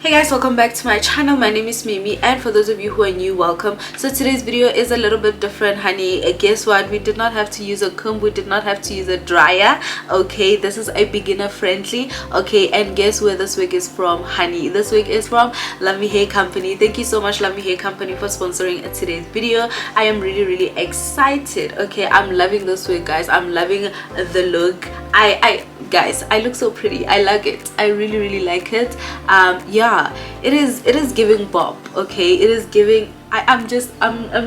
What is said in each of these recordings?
Hey guys, welcome back to my channel. My name is Mimi, and for those of you who are new, welcome. So today's video is a little bit different, honey. Guess what? We did not have to use a comb, we did not have to use a dryer. Okay, this is a beginner friendly. Okay, and guess where this wig is from, honey? This wig is from Luvme Hair Company. Thank you so much, Luvme Hair Company, for sponsoring today's video. I am really excited. Okay, I'm loving this wig, guys. I'm loving the look. Guys, I look so pretty. I like it. I really like it. Yeah, it is giving bop. Okay, it is giving. I'm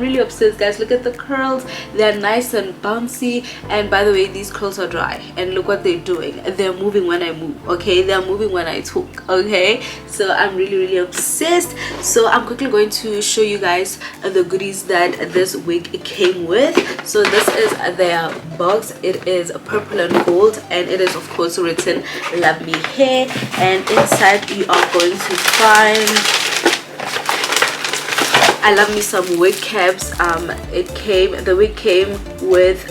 really obsessed, guys. Look at the curls. They're nice and bouncy, and by the way, these curls are dry, and look what they're doing. They're moving when I move. Okay, they're moving when I talk. Okay, so I'm really obsessed. So I'm quickly going to show you guys the goodies that this wig came with. So this is their box. It is purple and gold, and it is of course written Luvme Hair, and inside you are going to find, I love me some wig caps. The wig came with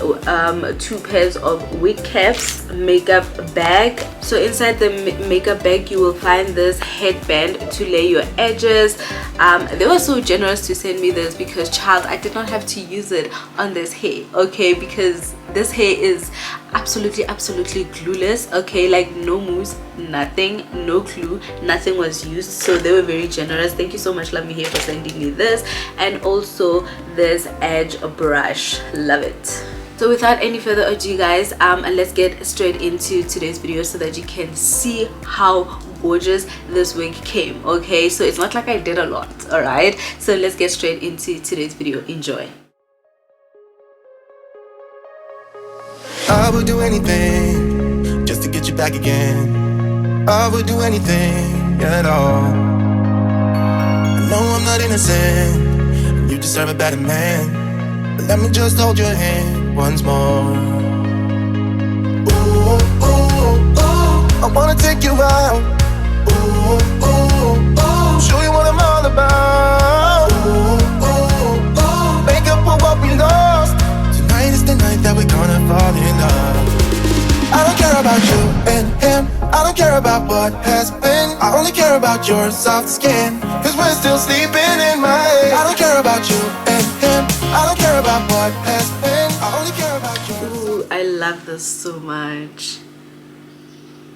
2 pairs of wig caps, makeup bag. So inside the makeup bag you will find this headband to lay your edges. They were so generous to send me this because, child, I did not have to use it on this hair. Okay, because this hair is absolutely glueless. Okay, like no mousse, nothing, no glue, nothing was used. So they were very generous. Thank you so much, Luvme Hair, for sending me this, and also this edge brush. Love it. So without any further ado, guys, let's get straight into today's video so that you can see how gorgeous this wig came. Okay, so it's not like I did a lot. All right, so let's get straight into today's video. Enjoy. I would do anything just to get you back again. I would do anything at all. I know I'm not innocent, you deserve a better man, but let me just hold your hand once more. Ooh, ooh, ooh, I wanna take you out. Ooh, ooh, ooh, show you what I'm all about. Ooh, ooh, ooh, make up for what we lost. Tonight is the night that we're gonna fall in love. I don't care about you and him, I don't care about what has been. I only care about your soft skin, cause we're still sleeping in my head. I don't care about you and him, I don't care about what has been. I only care about you. Ooh, I love this so much.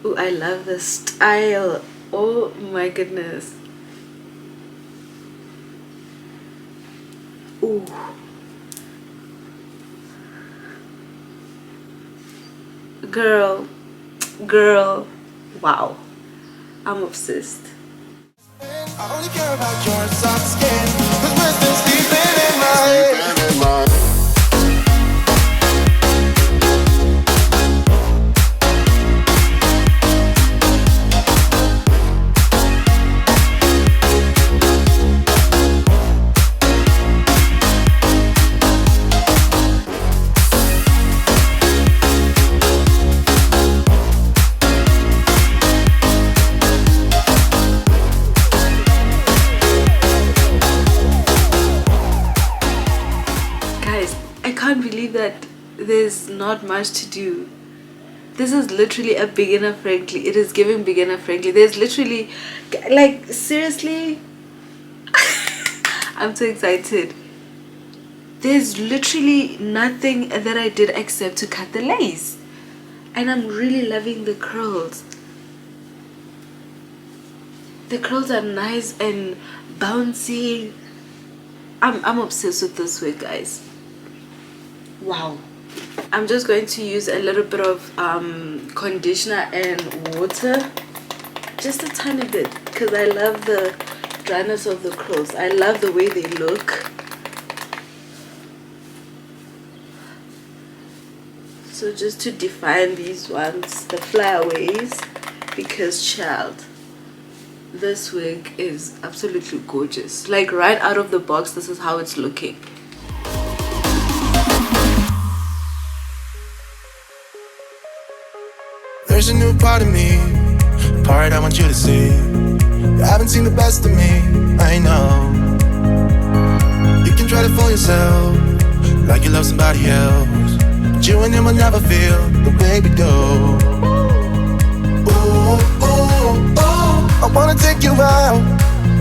Ooh, I love the style. Oh my goodness. Ooh. Girl, wow, I'm obsessed. I only care about your soft skin, cause we're still sleeping in my head. That there's not much to do. This is literally a beginner friendly. It is giving beginner friendly. There's literally, like, seriously, I'm so excited. There's literally nothing that I did except to cut the lace, and I'm really loving the curls. The curls are nice and bouncy. I'm obsessed with this wig, guys. Wow. I'm just going to use a little bit of conditioner and water, just a tiny bit, because I love the dryness of the curls. I love the way they look. So just to define these ones, the flyaways, because, child, this wig is absolutely gorgeous. Like, right out of the box, this is how it's looking. There's a new part of me, a part I want you to see. You haven't seen the best of me, I know. You can try to fool yourself, like you love somebody else, but you and him will never feel the way we do. Ooh, ooh, ooh, I wanna take you out.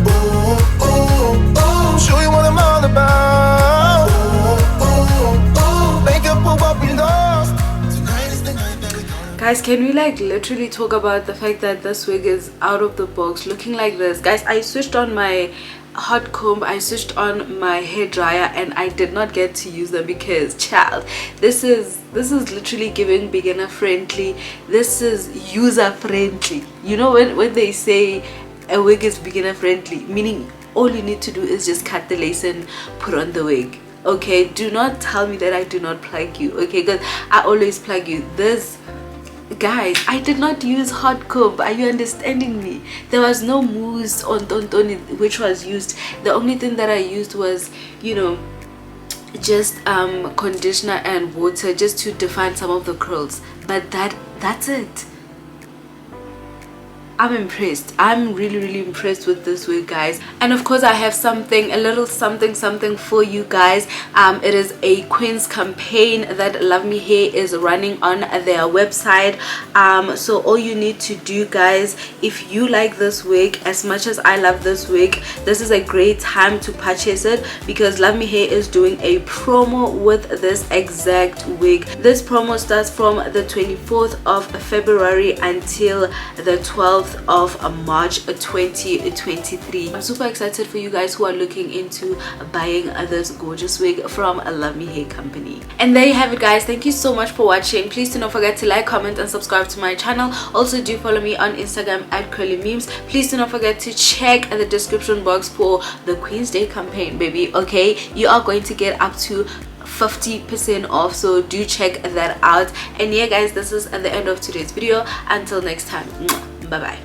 Ooh, ooh, ooh. Show you what I'm all about. Ooh, ooh, ooh. Make up for what we lost. Tonight is the night that we gonna. Guys, can we like literally talk about the fact that this wig is out of the box, looking like this? Guys, I switched on my hot comb, I switched on my hair dryer, and I did not get to use them because, child, this is literally giving beginner friendly. This is user friendly. You know, when they say a wig is beginner friendly, meaning all you need to do is just cut the lace and put on the wig. Okay, do not tell me that I do not plug you. Okay, because I always plug you. This, guys, I did not use hot comb. Are you understanding me? There was no mousse on Tontoni which was used. The only thing that I used was, you know, just conditioner and water just to define some of the curls, but that's it. I'm impressed. I'm really impressed with this wig, guys. And of course, I have a little something for you guys. It is a Queen's campaign that Luvme Hair is running on their website. So all you need to do, guys, if you like this wig as much as I love this wig, this is a great time to purchase it because Luvme Hair is doing a promo with this exact wig. This promo starts from the 24th of February until the 12th of March 2023. I'm super excited for you guys who are looking into buying this gorgeous wig from Luvme Hair Company. And there you have it, guys. Thank you so much for watching. Please do not forget to like, comment and subscribe to my channel. Also do follow me on Instagram at Curly Memes. Please do not forget to check the description box for the Queen's Day campaign, baby. Okay, you are going to get up to 50% off, so do check that out. And yeah, guys, this is at the end of today's video. Until next time, bye bye.